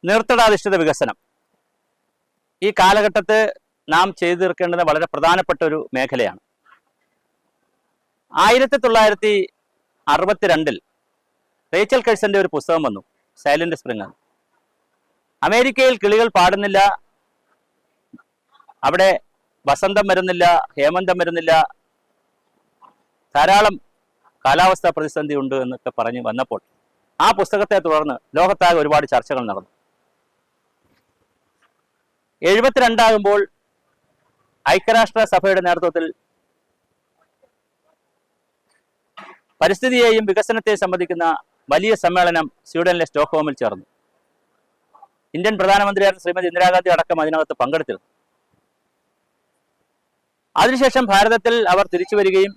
നീർത്തടാധിഷ്ഠിത വികസനം ഈ കാലഘട്ടത്ത് നാം ചെയ്തു തീർക്കേണ്ടുന്ന വളരെ പ്രധാനപ്പെട്ട ഒരു മേഖലയാണ്. 1962 റേച്ചൽ കഴ്സന്റെ ഒരു പുസ്തകം വന്നു, സൈലന്റ് സ്പ്രിംഗ്. അമേരിക്കയിൽ കിളികൾ പാടുന്നില്ല, അവിടെ വസന്തം വരുന്നില്ല, ഹേമന്തം വരുന്നില്ല, ധാരാളം കാലാവസ്ഥാ പ്രതിസന്ധി ഉണ്ട് എന്നൊക്കെ പറഞ്ഞ് വന്നപ്പോൾ ആ പുസ്തകത്തെ തുടർന്ന് ലോകത്താകെ ഒരുപാട് ചർച്ചകൾ നടന്നു. 72 ഐക്യരാഷ്ട്ര സഭയുടെ നേതൃത്വത്തിൽ പരിസ്ഥിതിയെയും വികസനത്തെയും സംബന്ധിക്കുന്ന വലിയ സമ്മേളനം സ്വീഡനിലെ സ്റ്റോക്ക്ഹോമിൽ ചേർന്നു. ഇന്ത്യൻ പ്രധാനമന്ത്രിയായിരുന്ന ശ്രീമതി ഇന്ദിരാഗാന്ധി അടക്കം അതിനകത്ത് പങ്കെടുത്തിരുന്നു. അതിനുശേഷം ഭാരതത്തിൽ അവർ തിരിച്ചു വരികയും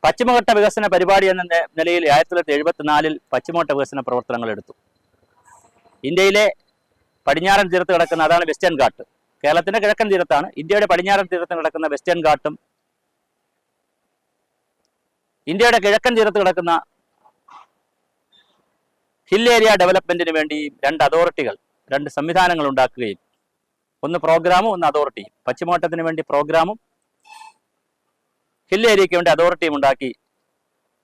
പശ്ചിമഘട്ട വികസന പരിപാടി എന്ന നിലയിൽ 1974 പശ്ചിമഘട്ട വികസന പ്രവർത്തനങ്ങൾ എടുത്തു. ഇന്ത്യയിലെ പടിഞ്ഞാറൻ തീരത്ത് കിടക്കുന്ന, അതാണ് വെസ്റ്റേൺ ഘാട്ട്, കേരളത്തിന്റെ കിഴക്കൻ തീരത്താണ്, ഇന്ത്യയുടെ പടിഞ്ഞാറൻ തീരത്ത് കിടക്കുന്ന വെസ്റ്റേൺ ഘാട്ടും ഇന്ത്യയുടെ കിഴക്കൻ തീരത്ത് കിടക്കുന്ന ഹിൽ ഏരിയ ഡെവലപ്മെന്റിന് വേണ്ടി 2 അതോറിറ്റികൾ, 2 സംവിധാനങ്ങൾ ഉണ്ടാക്കുകയും, ഒന്ന് പ്രോഗ്രാമും ഒന്ന് അതോറിറ്റിയും, പശ്ചിമഘട്ടത്തിന് വേണ്ടി പ്രോഗ്രാമും ഹിൽ ഏരിയയ്ക്ക് വേണ്ടി അതോറിറ്റിയും ഉണ്ടാക്കി.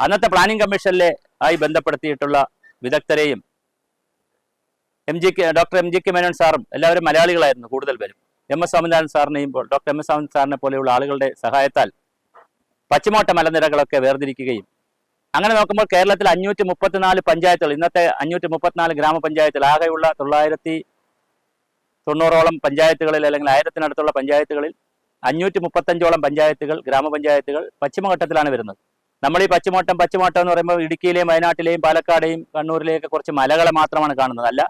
അന്നത്തെ പ്ലാനിംഗ് കമ്മീഷനിലെ ആയി ബന്ധപ്പെടുത്തിയിട്ടുള്ള വിദഗ്ധരെയും doctor M G K Menon സാറും എല്ലാവരും മലയാളികളായിരുന്നു കൂടുതൽ പേരും. എം എസ് സ്വാമിനാഥൻ സാറിനെയും ഡോക്ടർ എം എസ് സ്വാമിനാഥൻ സാറിനെ പോലെയുള്ള ആളുകളുടെ സഹായത്താൽ പശ്ചിമഘട്ട മലനിരകളൊക്കെ വേർതിരിക്കുകയും, അങ്ങനെ നോക്കുമ്പോൾ കേരളത്തിൽ 534 പഞ്ചായത്തുകൾ, ഇന്നത്തെ 534 ഗ്രാമപഞ്ചായത്തുകൾ, ആകെയുള്ള 990ഓളം പഞ്ചായത്തുകളിൽ അല്ലെങ്കിൽ 1000-നടുത്തുള്ള പഞ്ചായത്തുകളിൽ 535ഓളം പഞ്ചായത്തുകൾ, ഗ്രാമപഞ്ചായത്തുകൾ പശ്ചിമഘട്ടത്തിലാണ് വരുന്നത്. നമ്മൾ ഈ പശ്ചിമഘട്ടം എന്ന് പറയുമ്പോൾ ഇടുക്കിയിലെയും വയനാട്ടിലെയും പാലക്കാടെയും കണ്ണൂരിലെയൊക്കെ കുറച്ച് മലകളെ മാത്രമാണ് കാണുന്നത്. അല്ല,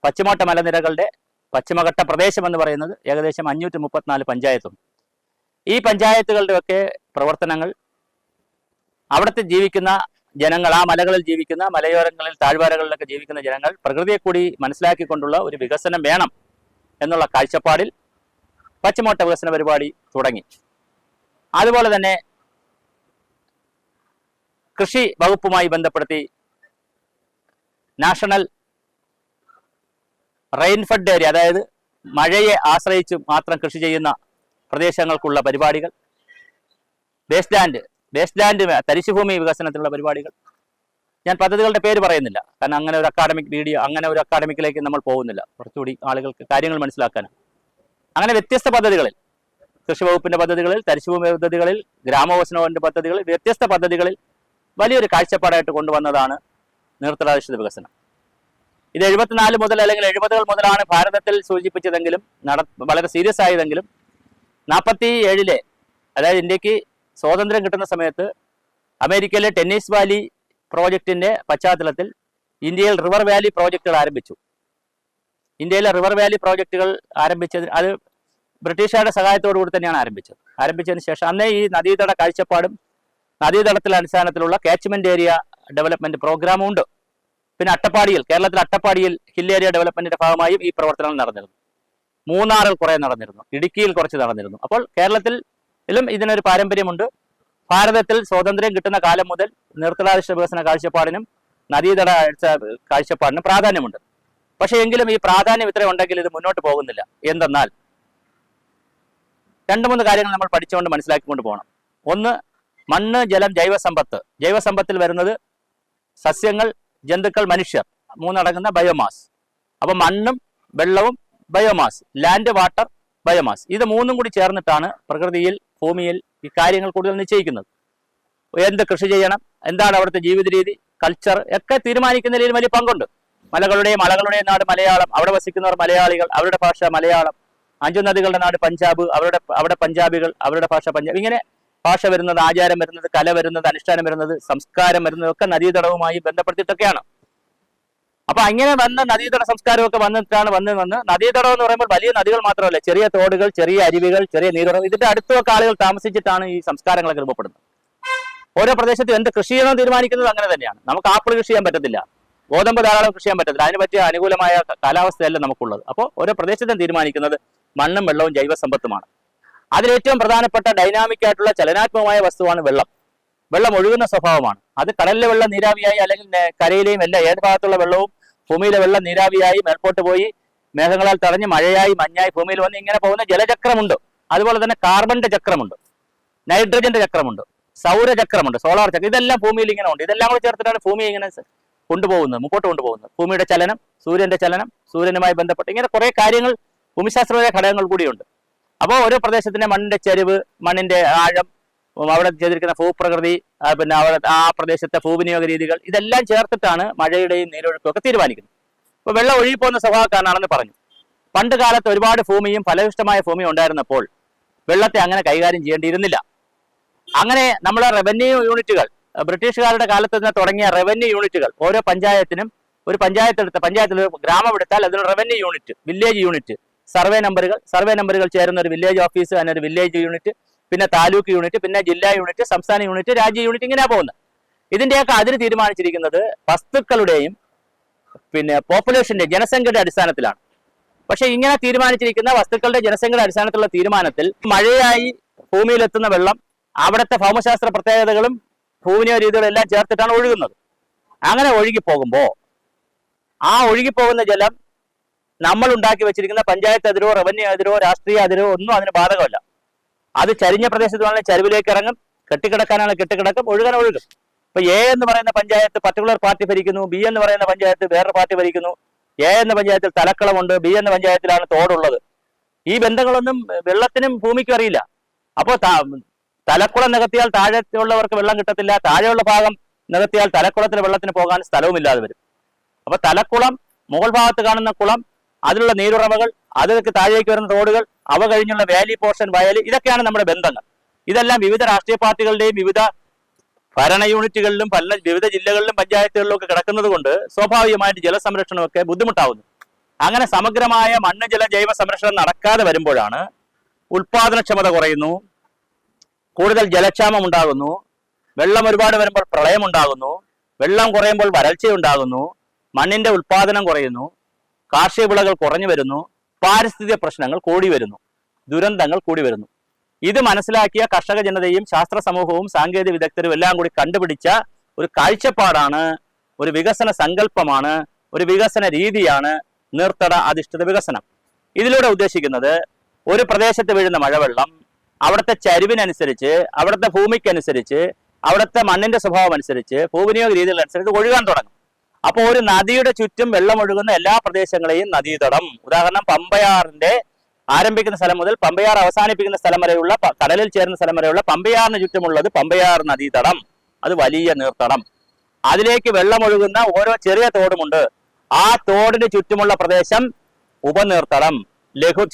പശ്ചിമഘട്ട മലനിരകളുടെ പശ്ചിമഘട്ട പ്രദേശം എന്ന് പറയുന്നത് ഏകദേശം 534 പഞ്ചായത്തും. ഈ പഞ്ചായത്തുകളുടെയൊക്കെ പ്രവർത്തനങ്ങൾ അവിടുത്തെ ജീവിക്കുന്ന ജനങ്ങൾ, ആ മലകളിൽ ജീവിക്കുന്ന, മലയോരങ്ങളിൽ താഴ്വാരകളിലൊക്കെ ജീവിക്കുന്ന ജനങ്ങൾ പ്രകൃതിയെ കൂടി മനസ്സിലാക്കിക്കൊണ്ടുള്ള ഒരു വികസനം വേണം എന്നുള്ള കാഴ്ചപ്പാടിൽ പശ്ചിമഘട്ട വികസന പരിപാടി തുടങ്ങി. അതുപോലെ തന്നെ കൃഷി വകുപ്പുമായി ബന്ധപ്പെടുത്തി നാഷണൽ റെയിൻഫെഡ് ഏരിയ, അതായത് മഴയെ ആശ്രയിച്ച് മാത്രം കൃഷി ചെയ്യുന്ന പ്രദേശങ്ങൾക്കുള്ള പരിപാടികൾ, വേസ്റ്റ് ലാൻഡ് തരിശുഭൂമി വികസനത്തിലുള്ള പരിപാടികൾ. ഞാൻ പദ്ധതികളുടെ പേര് പറയുന്നില്ല, കാരണം അങ്ങനെ ഒരു അക്കാഡമിക്കിലേക്ക് നമ്മൾ പോകുന്നില്ല, കുറച്ചുകൂടി ആളുകൾക്ക് കാര്യങ്ങൾ മനസ്സിലാക്കാനാണ്. അങ്ങനെ വ്യത്യസ്ത പദ്ധതികളിൽ, കൃഷി വകുപ്പിന്റെ പദ്ധതികളിൽ, തരിശുഭൂമി പദ്ധതികളിൽ, ഗ്രാമവികസന പദ്ധതികളിൽ, വ്യത്യസ്ത പദ്ധതികളിൽ വലിയൊരു കാഴ്ചപ്പാടായിട്ട് കൊണ്ടുവന്നതാണ് നീർത്തടാധിഷ്ഠിത വികസനം. ഇത് 74 മുതൽ അല്ലെങ്കിൽ 70കൾ മുതലാണ് ഭാരതത്തിൽ സൂചിപ്പിച്ചതെങ്കിലും വളരെ സീരിയസ് ആയതെങ്കിലും 47 അതായത് ഇന്ത്യക്ക് സ്വാതന്ത്ര്യം കിട്ടുന്ന സമയത്ത് അമേരിക്കയിലെ ടെന്നീസ് വാലി പ്രോജക്റ്റിന്റെ പശ്ചാത്തലത്തിൽ ഇന്ത്യയിൽ റിവർ വാലി പ്രോജക്റ്റുകൾ ആരംഭിച്ചു. ഇന്ത്യയിലെ റിവർ വാലി പ്രോജക്റ്റുകൾ ആരംഭിച്ചത് അത് ബ്രിട്ടീഷുകാരുടെ സഹായത്തോടു കൂടി തന്നെയാണ് ആരംഭിച്ചതിന് ശേഷം അന്നേ ഈ നദീതട കാഴ്ചപ്പാടും നദീതടത്തിലെ അടിസ്ഥാനത്തിലുള്ള കാച്ച്മെന്റ് ഏരിയ ഡെവലപ്മെന്റ് പ്രോഗ്രാമും ഉണ്ട്. പിന്നെ കേരളത്തിൽ അട്ടപ്പാടിയിൽ ഹിൽ ഏരിയ ഡെവലപ്മെന്റിന്റെ ഭാഗമായും ഈ പ്രവർത്തനങ്ങൾ നടന്നിരുന്നു. മൂന്നാറിൽ കുറെ നടന്നിരുന്നു, ഇടുക്കിയിൽ കുറച്ച് നടന്നിരുന്നു. അപ്പോൾ കേരളത്തിലും ഇതിനൊരു പാരമ്പര്യമുണ്ട്. ഭാരതത്തിൽ സ്വാതന്ത്ര്യം കിട്ടുന്ന കാലം മുതൽ നീർത്തടാധിഷ്ഠിത വികസന കാഴ്ചപ്പാടിനും നദീതട കാഴ്ചപ്പാടിനും പ്രാധാന്യമുണ്ട്. പക്ഷേ എങ്കിലും ഈ പ്രാധാന്യം ഇത്ര ഉണ്ടെങ്കിൽ ഇത് മുന്നോട്ട് പോകുന്നില്ല. എന്തെന്നാൽ 2-3 കാര്യങ്ങൾ നമ്മൾ പഠിച്ചുകൊണ്ട് മനസ്സിലാക്കിക്കൊണ്ട് പോകണം. ഒന്ന്, മണ്ണ്, ജലം, ജൈവസമ്പത്തിൽ വരുന്നത് സസ്യങ്ങൾ, ജന്തുക്കൾ, മനുഷ്യർ, 3 അടങ്ങുന്ന ബയോമാസ്. അപ്പൊ മണ്ണും വെള്ളവും ബയോമാസ്, ലാൻഡ്, വാട്ടർ, ബയോമാസ്, ഇത് 3ഉം കൂടി ചേർന്നിട്ടാണ് പ്രകൃതിയിൽ, ഭൂമിയിൽ ഈ കാര്യങ്ങൾ കൂടുതൽ നിശ്ചയിക്കുന്നത്. എന്ത് കൃഷി ചെയ്യണം, എന്താണ് അവിടുത്തെ ജീവിത രീതി, കൾച്ചർ ഒക്കെ തീരുമാനിക്കുന്നതിൽ വലിയ പങ്കുണ്ട്. മലകളുടെയും നാട് മലയാളം, അവിടെ വസിക്കുന്നവർ മലയാളികൾ, അവരുടെ ഭാഷ മലയാളം. 5 നദികളുടെ നാട് പഞ്ചാബ്, അവിടെ പഞ്ചാബികൾ, അവരുടെ ഭാഷ പഞ്ചാബ്. ഇങ്ങനെ ഭാഷ വരുന്നത്, ആചാരം വരുന്നത്, കല വരുന്നത്, അനുഷ്ഠാനം വരുന്നത്, സംസ്കാരം വരുന്നത് ഒക്കെ നദീതടവുമായി ബന്ധപ്പെടുത്തിയിട്ടൊക്കെയാണ്. അപ്പൊ അങ്ങനെ വന്ന നദീതട സംസ്കാരമൊക്കെ വന്ന് നദീതടം എന്ന് പറയുമ്പോൾ വലിയ നദികൾ മാത്രമല്ല, ചെറിയ തോടുകൾ, ചെറിയ അരുവികൾ, ചെറിയ നീരുറവ്, ഇതിന്റെ അടുത്തൊക്കെ ആളുകൾ താമസിച്ചിട്ടാണ് ഈ സംസ്കാരങ്ങളൊക്കെ രൂപപ്പെടുന്നത്. ഓരോ പ്രദേശത്തും എന്ത് കൃഷി ചെയ്യണമെന്ന് തീരുമാനിക്കുന്നത് അങ്ങനെ തന്നെയാണ്. നമുക്ക് ആപ്പിൾ കൃഷി ചെയ്യാൻ പറ്റത്തില്ല, ഗോതമ്പ് ധാരാളം കൃഷി ചെയ്യാൻ പറ്റത്തില്ല, അതിന് പറ്റിയ അനുകൂലമായ കാലാവസ്ഥയല്ല നമുക്കുള്ളത്. അപ്പോൾ ഓരോ പ്രദേശത്തും തീരുമാനിക്കുന്നത് മണ്ണും വെള്ളവും ജൈവസമ്പത്തുമാണ്. അതിലേറ്റവും പ്രധാനപ്പെട്ട ഡൈനാമിക് ആയിട്ടുള്ള ചലനാത്മകമായ വസ്തുവാണ് വെള്ളം. വെള്ളം ഒഴുകുന്ന സ്വഭാവമാണ്. അത് കടലിലെ വെള്ളം നീരാവിയായി അല്ലെങ്കിൽ കരയിലെയും എല്ലാ ഏത് ഭാഗത്തുള്ള വെള്ളവും ഭൂമിയിലെ വെള്ളം നീരാവിയായി മേൽപോട്ട് പോയി മേഘങ്ങളാൽ തടഞ്ഞ് മഴയായി മഞ്ഞായി ഭൂമിയിൽ വന്ന് ഇങ്ങനെ പോകുന്ന ജലചക്രമുണ്ട്. അതുപോലെ തന്നെ കാർബണിന്റെ ചക്രമുണ്ട്, നൈട്രജന്റെ ചക്രമുണ്ട്, സൗരചക്രമുണ്ട്, സോളാർ ചക്രം. ഇതെല്ലാം ഭൂമിയിൽ ഇങ്ങനെ ഉണ്ട്. ഇതെല്ലാം കൂടി ചേർത്തിട്ടാണ് ഭൂമി ഇങ്ങനെ കൊണ്ടുപോകുന്നത്, മുമ്പോട്ട് കൊണ്ടുപോകുന്നത്. ഭൂമിയുടെ ചലനം, സൂര്യന്റെ ചലനം, സൂര്യനുമായി ബന്ധപ്പെട്ട് ഇങ്ങനെ കുറെ കാര്യങ്ങൾ ഭൂമിശാസ്ത്രപരമായ ഘടകങ്ങൾ കൂടിയുണ്ട്. അപ്പോൾ ഓരോ പ്രദേശത്തിന്റെ മണ്ണിന്റെ ചെരിവ്, മണ്ണിന്റെ ആഴം, അവിടെ ചെയ്തിരിക്കുന്ന ഭൂപ്രകൃതി, പിന്നെ അവിടെ ആ പ്രദേശത്തെ ഭൂവിനിയോഗ രീതികൾ, ഇതെല്ലാം ചേർത്തിട്ടാണ് മഴയുടെയും നീരൊഴുക്കും ഒക്കെ തീരുമാനിക്കുന്നത്. ഇപ്പൊ വെള്ളം ഒഴുകിപ്പോകുന്ന സ്വഭാവക്കാരനാണെന്ന് പറഞ്ഞു. പണ്ട് കാലത്ത് ഒരുപാട് ഭൂമിയും ഫലഭൂഷ്ടമായ ഭൂമിയും ഉണ്ടായിരുന്നപ്പോൾ വെള്ളത്തെ അങ്ങനെ കൈകാര്യം ചെയ്യേണ്ടിയിരുന്നില്ല. അങ്ങനെ നമ്മളെ റവന്യൂ യൂണിറ്റുകൾ, ബ്രിട്ടീഷുകാരുടെ കാലത്ത് നിന്ന് തുടങ്ങിയ റവന്യൂ യൂണിറ്റുകൾ, ഓരോ പഞ്ചായത്തിനും ഒരു പഞ്ചായത്തിൽ ഗ്രാമം എടുത്താൽ അതിന് revenue unit, village unit, survey നമ്പറുകൾ ചേരുന്ന ഒരു വില്ലേജ് ഓഫീസ്, അതിനൊരു വില്ലേജ് യൂണിറ്റ്, പിന്നെ താലൂക്ക് യൂണിറ്റ്, പിന്നെ ജില്ലാ യൂണിറ്റ്, സംസ്ഥാന യൂണിറ്റ്, രാജ്യ യൂണിറ്റ്, ഇങ്ങനെയാ പോകുന്നത്. ഇതിന്റെയൊക്കെ അതിന് തീരുമാനിച്ചിരിക്കുന്നത് വസ്തുക്കളുടെയും പിന്നെ പോപ്പുലേഷന്റെ, ജനസംഖ്യയുടെ അടിസ്ഥാനത്തിലാണ്. പക്ഷെ ഇങ്ങനെ തീരുമാനിച്ചിരിക്കുന്ന വസ്തുക്കളുടെ ജനസംഖ്യയുടെ അടിസ്ഥാനത്തിലുള്ള തീരുമാനത്തിൽ മഴയായി ഭൂമിയിലെത്തുന്ന വെള്ളം അവിടുത്തെ ഭൗമശാസ്ത്ര പ്രത്യേകതകളും ഭൂവിനിയോ രീതികളും എല്ലാം ചേർത്തിട്ടാണ് ഒഴുകുന്നത്. അങ്ങനെ ഒഴുകിപ്പോകുമ്പോൾ ആ ഒഴുകിപ്പോകുന്ന ജലം നമ്മൾ ഉണ്ടാക്കി വെച്ചിരിക്കുന്ന പഞ്ചായത്ത് അതിരോ റവന്യൂ അതിരോ രാഷ്ട്രീയ അതിരോ ഒന്നും അതിന് ബാധകമല്ല. അത് ചരിഞ്ഞ പ്രദേശത്തുവാണെങ്കിൽ ചരിവിലേക്ക് ഇറങ്ങും, കെട്ടിക്കിടക്കാനാണ് കെട്ടിക്കിടക്കും, ഒഴുകും. ഇപ്പൊ എ എന്ന് പറയുന്ന പഞ്ചായത്ത് പർട്ടിക്കുലർ പാർട്ടി ഭരിക്കുന്നു, ബി എന്ന് പറയുന്ന പഞ്ചായത്ത് വേറൊരു പാർട്ടി ഭരിക്കുന്നു. എ എന്ന പഞ്ചായത്തിൽ തലക്കളമുണ്ട്, ബി എന്ന പഞ്ചായത്തിലാണ് തോടുള്ളത്. ഈ ബന്ധങ്ങളൊന്നും വെള്ളത്തിനും ഭൂമിക്കും അറിയില്ല. അപ്പോൾ തലക്കുളം നികത്തിയാൽ താഴെയുള്ളവർക്ക് വെള്ളം കിട്ടത്തില്ല, താഴെയുള്ള ഭാഗം നികത്തിയാൽ തലക്കുളത്തിന് വെള്ളത്തിന് പോകാൻ സ്ഥലവുമില്ലാതെ വരും. അപ്പൊ തലക്കുളം, മുകൾ ഭാഗത്ത് കാണുന്ന കുളം, അതിലുള്ള നീരുറവകൾ, അതിലേക്ക് താഴേക്ക് വരുന്ന തോടുകൾ, അവ കഴിഞ്ഞുള്ള വാലി പോർഷൻ, വയൽ, ഇതൊക്കെയാണ് നമ്മുടെ ബന്ധങ്ങൾ. ഇതെല്ലാം വിവിധ രാഷ്ട്രീയ പാർട്ടികളുടെയും വിവിധ ഭരണ യൂണിറ്റുകളിലും വിവിധ ജില്ലകളിലും പഞ്ചായത്തുകളിലും ഒക്കെ കിടക്കുന്നത് കൊണ്ട് സ്വാഭാവികമായിട്ട് ജലസംരക്ഷണമൊക്കെ ബുദ്ധിമുട്ടാവുന്നു. അങ്ങനെ സമഗ്രമായ മണ്ണ് ജല ജൈവ സംരക്ഷണം നടക്കാതെ വരുമ്പോഴാണ് ഉൽപാദനക്ഷമത കുറയുന്നു, കൂടുതൽ ജലക്ഷാമം ഉണ്ടാകുന്നു, വെള്ളം ഒരുപാട് വരുമ്പോൾ പ്രളയം ഉണ്ടാകുന്നു, വെള്ളം കുറയുമ്പോൾ വരൾച്ചയുണ്ടാകുന്നു, മണ്ണിന്റെ ഉൽപാദനം കുറയുന്നു, കാർഷിക വിളകൾ കുറഞ്ഞു വരുന്നു, പാരിസ്ഥിതിക പ്രശ്നങ്ങൾ കൂടി വരുന്നു, ദുരന്തങ്ങൾ കൂടി വരുന്നു. ഇത് മനസ്സിലാക്കിയ കർഷക ജനതയും ശാസ്ത്ര സമൂഹവും സാങ്കേതിക വിദഗ്ധരും എല്ലാം കൂടി കണ്ടുപിടിച്ച ഒരു കാഴ്ചപ്പാടാണ്, ഒരു വികസന സങ്കല്പമാണ്, ഒരു വികസന രീതിയാണ് നീർത്തട അധിഷ്ഠിത വികസനം. ഇതിലൂടെ ഉദ്ദേശിക്കുന്നത് ഒരു പ്രദേശത്ത് വീഴുന്ന മഴവെള്ളം അവിടുത്തെ ചരിവിനനുസരിച്ച്, അവിടുത്തെ ഭൂമിക്കനുസരിച്ച്, അവിടുത്തെ മണ്ണിന്റെ സ്വഭാവം അനുസരിച്ച്, ഭൂവിനിയോഗ രീതികളനുസരിച്ച് ഒഴുകാൻ തുടങ്ങും. അപ്പോൾ ഒരു നദിയുടെ ചുറ്റും വെള്ളം ഒഴുകുന്ന എല്ലാ പ്രദേശങ്ങളെയും നദീതടം, ഉദാഹരണം പമ്പയാറിന്റെ ആരംഭിക്കുന്ന സ്ഥലം മുതൽ പമ്പയാർ അവസാനിപ്പിക്കുന്ന സ്ഥലം വരെയുള്ള, കടലിൽ ചേരുന്ന സ്ഥലം വരെയുള്ള പമ്പയാറിന് ചുറ്റുമുള്ളത് പമ്പയാർ നദീതടം, അത് വലിയ നീർത്തടം. അതിലേക്ക് വെള്ളം ഒഴുകുന്ന ഓരോ ചെറിയ തോടുമുണ്ട്. ആ തോടിന് ചുറ്റുമുള്ള പ്രദേശം ഉപനീർത്തടം.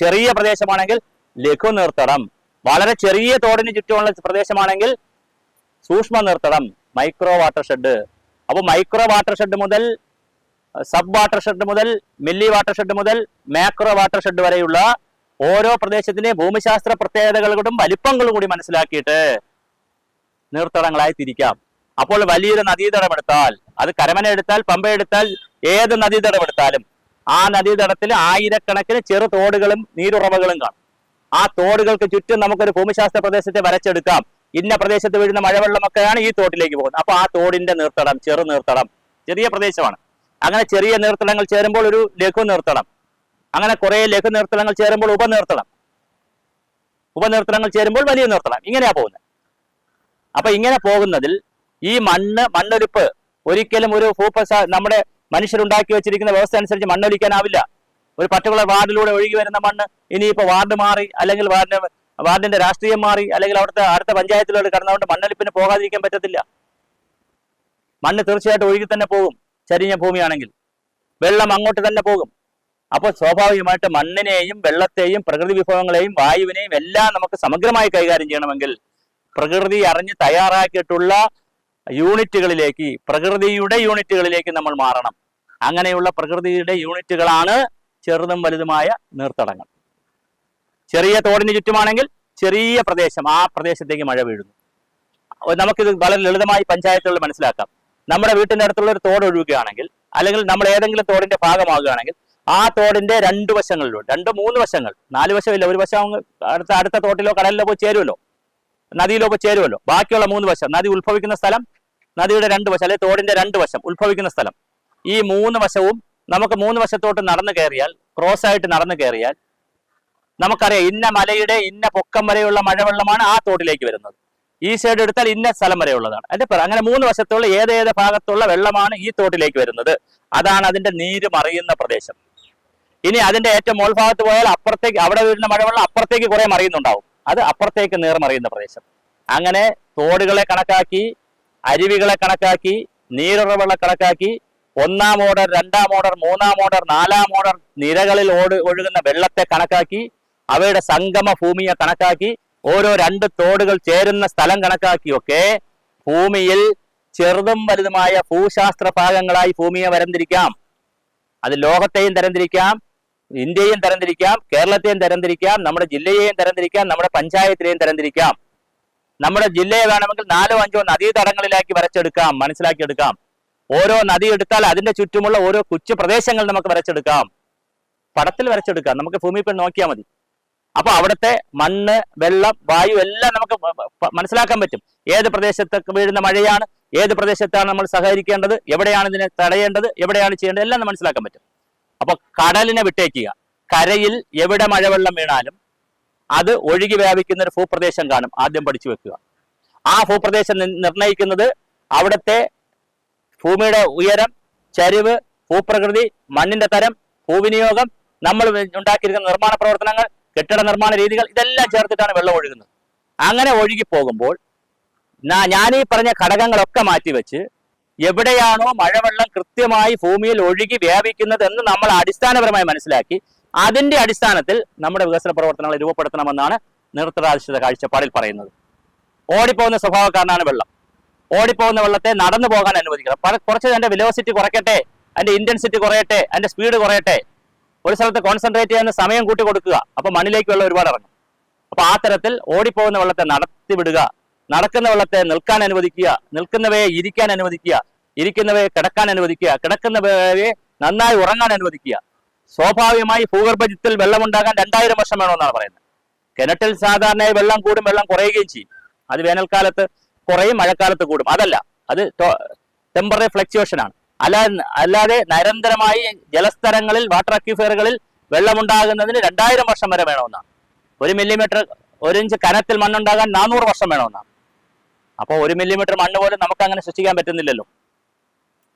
ചെറിയ പ്രദേശമാണെങ്കിൽ ലഘു നീർത്തടം, വളരെ ചെറിയ തോടിന് ചുറ്റുമുള്ള പ്രദേശമാണെങ്കിൽ സൂക്ഷ്മ നീർത്തടം, മൈക്രോ വാട്ടർ ഷെഡ്. അപ്പോൾ മൈക്രോ വാട്ടർ ഷെഡ് മുതൽ സബ് വാട്ടർ ഷെഡ് മുതൽ മില്ലി വാട്ടർ ഷെഡ് മുതൽ മാക്രോ വാട്ടർ ഷെഡ് വരെയുള്ള ഓരോ പ്രദേശത്തിന്റെ ഭൂമിശാസ്ത്ര പ്രത്യേകതകളും വലിപ്പങ്ങളും കൂടി മനസ്സിലാക്കിയിട്ട് നീർത്തടങ്ങളായി തിരിക്കാം. അപ്പോൾ വലിയൊരു നദീതടം എടുത്താൽ, അത് കരമന എടുത്താൽ, പമ്പ എടുത്താൽ, ഏത് നദീതടം എടുത്താലും ആ നദീതടത്തിൽ ആയിരക്കണക്കിന് ചെറു തോടുകളും നീരുറവകളും കാണും. ആ തോടുകൾക്ക് ചുറ്റും നമുക്കൊരു ഭൂമിശാസ്ത്ര പ്രദേശത്തെ വരച്ചെടുക്കാം. ഇന്ന പ്രദേശത്ത് വീഴുന്ന മഴവെള്ളമൊക്കെയാണ് ഈ തോട്ടിലേക്ക് പോകുന്നത്. അപ്പൊ ആ തോടിന്റെ നീർത്തടം ചെറു നീർത്തടം, ചെറിയ പ്രദേശമാണ്. അങ്ങനെ ചെറിയ നീർത്തടങ്ങൾ ചേരുമ്പോൾ ഒരു ലഘു നീർത്തടം, അങ്ങനെ കുറെ ലഘു നീർത്തടങ്ങൾ ചേരുമ്പോൾ ഉപനീർത്തടങ്ങൾ ചേരുമ്പോൾ വലിയ നീർത്തടം, ഇങ്ങനെയാ പോകുന്നത്. അപ്പൊ ഇങ്ങനെ പോകുന്നതിൽ ഈ മണ്ണൊലിപ്പ് ഒരിക്കലും ഒരു നമ്മുടെ മനുഷ്യരുണ്ടാക്കി വെച്ചിരിക്കുന്ന വ്യവസ്ഥ അനുസരിച്ച് മണ്ണൊലിക്കാനാവില്ല. ഒരു പർട്ടിക്കുലർ വാർഡിലൂടെ ഒഴുകി വരുന്ന മണ്ണ് ഇനിയിപ്പോ വാർഡ് മാറി, അല്ലെങ്കിൽ വാർഡിന്റെ രാഷ്ട്രീയം മാറി, അല്ലെങ്കിൽ അവിടുത്തെ അടുത്ത പഞ്ചായത്തിലൂടെ കടന്നുകൊണ്ട് മണ്ണൊലിപ്പിന് പോകാതിരിക്കാൻ പറ്റത്തില്ല. മണ്ണ് തീർച്ചയായിട്ടും ഒഴുകി തന്നെ പോകും. ചരിഞ്ഞ ഭൂമിയാണെങ്കിൽ വെള്ളം അങ്ങോട്ട് തന്നെ പോകും. അപ്പോൾ സ്വാഭാവികമായിട്ട് മണ്ണിനെയും വെള്ളത്തെയും പ്രകൃതി വിഭവങ്ങളെയും വായുവിനെയും എല്ലാം നമുക്ക് സമഗ്രമായി കൈകാര്യം ചെയ്യണമെങ്കിൽ പ്രകൃതി അറിഞ്ഞ് തയ്യാറാക്കിയിട്ടുള്ള യൂണിറ്റുകളിലേക്ക്, പ്രകൃതിയുടെ യൂണിറ്റുകളിലേക്ക് നമ്മൾ മാറണം. അങ്ങനെയുള്ള പ്രകൃതിയുടെ യൂണിറ്റുകളാണ് ചെറുതും വലുതുമായ നീർത്തടങ്ങൾ. ചെറിയ തോടിന് ചുറ്റുമാണെങ്കിൽ ചെറിയ പ്രദേശം, ആ പ്രദേശത്തേക്ക് മഴ വീഴുന്നു. നമുക്കിത് വളരെ ലളിതമായി പഞ്ചായത്തുകളിൽ മനസ്സിലാക്കാം. നമ്മുടെ വീട്ടിന്റെ അടുത്തുള്ള ഒരു തോട് ഒഴുകുകയാണെങ്കിൽ, അല്ലെങ്കിൽ നമ്മൾ ഏതെങ്കിലും തോടിന്റെ ഭാഗമാകുകയാണെങ്കിൽ, ആ തോടിന്റെ രണ്ട് വശങ്ങളിലൂടെ, 2-3 വശങ്ങൾ, 4 വശമില്ല, ഒരു വശം അടുത്ത തോട്ടിലോ കടലിലോ പോയി ചേരുമല്ലോ, നദിയിലോ പോയി ചേരുമല്ലോ. ബാക്കിയുള്ള 3 വശം, നദി ഉത്ഭവിക്കുന്ന സ്ഥലം, നദിയുടെ 2 വശം, അല്ലെങ്കിൽ തോടിന്റെ 2 വശം ഉത്ഭവിക്കുന്ന സ്ഥലം, ഈ 3 വശവും നമുക്ക് 3 വശത്തോട്ട് നടന്നു കയറിയാൽ, ക്രോസ് ആയിട്ട് നടന്നു കയറിയാൽ നമുക്കറിയാം ഇന്ന മലയുടെ ഇന്ന പൊക്കം വരെയുള്ള മഴവെള്ളമാണ് ആ തോട്ടിലേക്ക് വരുന്നത്. ഈ സൈഡ് എടുത്താൽ ഇന്ന സ്ഥലം വരെയുള്ളതാണ്. അതിന്റെ അങ്ങനെ 3 വശത്തുള്ള ഏതേത് ഭാഗത്തുള്ള വെള്ളമാണ് ഈ തോട്ടിലേക്ക് വരുന്നത്. അതാണ് അതിന്റെ നീര് മറിയുന്ന പ്രദേശം. ഇനി അതിന്റെ ഏറ്റവും മോൾഭാഗത്ത് പോയാൽ അപ്പുറത്തേക്ക് അവിടെ വരുന്ന മഴവെള്ളം അപ്പുറത്തേക്ക് കുറെ മറിയുന്നുണ്ടാവും. അത് അപ്പുറത്തേക്ക് നീർ മറിയുന്ന പ്രദേശം. അങ്ങനെ തോടുകളെ കണക്കാക്കി, അരുവികളെ കണക്കാക്കി, നീരുറവകളെ കണക്കാക്കി, 1-ാം ഓർഡർ, 2-ാം ഓർഡർ, 3-ാം ഓർഡർ, 4-ാം ഓർഡർ നിരകളിൽ ഒഴുകുന്ന വെള്ളത്തെ കണക്കാക്കി, അവയുടെ സംഗമ ഭൂമിയെ കണക്കാക്കി, ഓരോ 2 തോടുകൾ ചേരുന്ന സ്ഥലം കണക്കാക്കിയൊക്കെ ഭൂമിയിൽ ചെറുതും വലുതുമായ ഭൂശാസ്ത്ര ഭാഗങ്ങളായി ഭൂമിയെ തരംതിരിക്കാം. അത് ലോകത്തെയും തരംതിരിക്കാം, ഇന്ത്യയും തരംതിരിക്കാം, കേരളത്തെയും തരംതിരിക്കാം, നമ്മുടെ ജില്ലയെയും തരംതിരിക്കാം, നമ്മുടെ പഞ്ചായത്തിലെയും തരംതിരിക്കാം. നമ്മുടെ ജില്ലയെ വേണമെങ്കിൽ 4-5 നദീതടങ്ങളിലാക്കി വരച്ചെടുക്കാം, മനസ്സിലാക്കിയെടുക്കാം. ഓരോ നദി എടുത്താൽ അതിന്റെ ചുറ്റുമുള്ള ഓരോ കൊച്ചു പ്രദേശങ്ങൾ നമുക്ക് വരച്ചെടുക്കാം, പടത്തിൽ വരച്ചെടുക്കാം. നമുക്ക് ഭൂമിയിൽ നോക്കിയാൽ മതി. അപ്പൊ അവിടുത്തെ മണ്ണ്, വെള്ളം, വായു എല്ലാം നമുക്ക് മനസ്സിലാക്കാൻ പറ്റും. ഏത് പ്രദേശത്ത് വീഴുന്ന മഴയാണ്, ഏത് പ്രദേശത്താണ് നമ്മൾ സഹകരിക്കേണ്ടത്, എവിടെയാണ് ഇതിനെ തടയേണ്ടത്, എവിടെയാണ് ചെയ്യേണ്ടത്, എല്ലാം മനസ്സിലാക്കാൻ പറ്റും. അപ്പൊ കടലിനെ വിട്ടേക്കുക. കരയിൽ എവിടെ മഴവെള്ളം വീണാലും അത് ഒഴുകി വ്യാപിക്കുന്ന ഒരു ഭൂപ്രദേശം കാണും. ആദ്യം പഠിച്ചു വെക്കുക. ആ ഭൂപ്രദേശം നിർണയിക്കുന്നത് അവിടുത്തെ ഭൂമിയുടെ ഉയരം, ചരിവ്, ഭൂപ്രകൃതി, മണ്ണിന്റെ തരം, ഭൂവിനിയോഗം, നമ്മൾ ഉണ്ടാക്കിയിരിക്കുന്ന നിർമ്മാണ പ്രവർത്തനങ്ങൾ, കെട്ടിട നിർമ്മാണ രീതികൾ, ഇതെല്ലാം ചേർത്തിട്ടാണ് വെള്ളം ഒഴുകുന്നത്. അങ്ങനെ ഒഴുകി പോകുമ്പോൾ ഞാനീ പറഞ്ഞ ഘടകങ്ങളൊക്കെ മാറ്റിവെച്ച് എവിടെയാണോ മഴവെള്ളം കൃത്യമായി ഭൂമിയിൽ ഒഴുകി വ്യാപിക്കുന്നത് എന്ന് നമ്മൾ അടിസ്ഥാനപരമായി മനസ്സിലാക്കി അതിന്റെ അടിസ്ഥാനത്തിൽ നമ്മുടെ വികസന പ്രവർത്തനങ്ങൾ രൂപപ്പെടുത്തണമെന്നാണ് നിർത്തലാധിഷ്ഠിത കാഴ്ചപ്പാടിൽ പറയുന്നത്. ഓടിപ്പോകുന്ന സ്വഭാവക്കാരനാണ് വെള്ളം. ഓടിപ്പോകുന്ന വെള്ളത്തെ നടന്നു പോകാൻ അനുവദിക്കണം. കുറച്ച് അതിന്റെ വെലോസിറ്റി കുറയ്ക്കട്ടെ, അതിന്റെ ഇന്റൻസിറ്റി കുറയട്ടെ, അതിന്റെ സ്പീഡ് കുറയട്ടെ, ഒരു സ്ഥലത്ത് കോൺസെൻട്രേറ്റ് ചെയ്യാൻ സമയം കൂട്ടി കൊടുക്കുക. അപ്പൊ മണ്ണിലേക്ക് വെള്ളം ഒരുപാട് ഇറങ്ങും. അപ്പൊ ആ തരത്തിൽ ഓടിപ്പോകുന്ന വെള്ളത്തെ നടത്തിവിടുക, നടക്കുന്ന വെള്ളത്തെ നിൽക്കാൻ അനുവദിക്കുക, നിൽക്കുന്നവയെ ഇരിക്കാൻ അനുവദിക്കുക, ഇരിക്കുന്നവയെ കിടക്കാൻ അനുവദിക്കുക, കിടക്കുന്നവയെ നന്നായി ഉറങ്ങാൻ അനുവദിക്കുക. സ്വാഭാവികമായി ഭൂഗർഭജലത്തിൽ വെള്ളമുണ്ടാകാൻ 2000 വർഷം വേണമെന്നാണ് പറയുന്നത്. കിണറ്റിൽ സാധാരണയായി വെള്ളം കൂടും, വെള്ളം കുറയുകയും ചെയ്യും. അത് വേനൽക്കാലത്ത് കുറയും, മഴക്കാലത്ത് കൂടും. അതല്ല, അത് ടെമ്പററി ഫ്ലക്ച്വേഷൻ ആണ്. അല്ലാതെ നിരന്തരമായി ജലസ്തരങ്ങളിൽ, വാട്ടർ അക്വിഫയറുകളിൽ വെള്ളമുണ്ടാകുന്നതിന് 2000 വർഷം വരെ വേണമെന്നാണ്. 1 മില്ലിമീറ്റർ 1 ഇഞ്ച് കനത്തിൽ മണ്ണുണ്ടാകാൻ 400 വർഷം വേണമെന്നാണ്. അപ്പോൾ 1 മില്ലിമീറ്റർ മണ്ണ് പോലും നമുക്ക് അങ്ങനെ സൃഷ്ടിക്കാൻ പറ്റുന്നില്ലല്ലോ.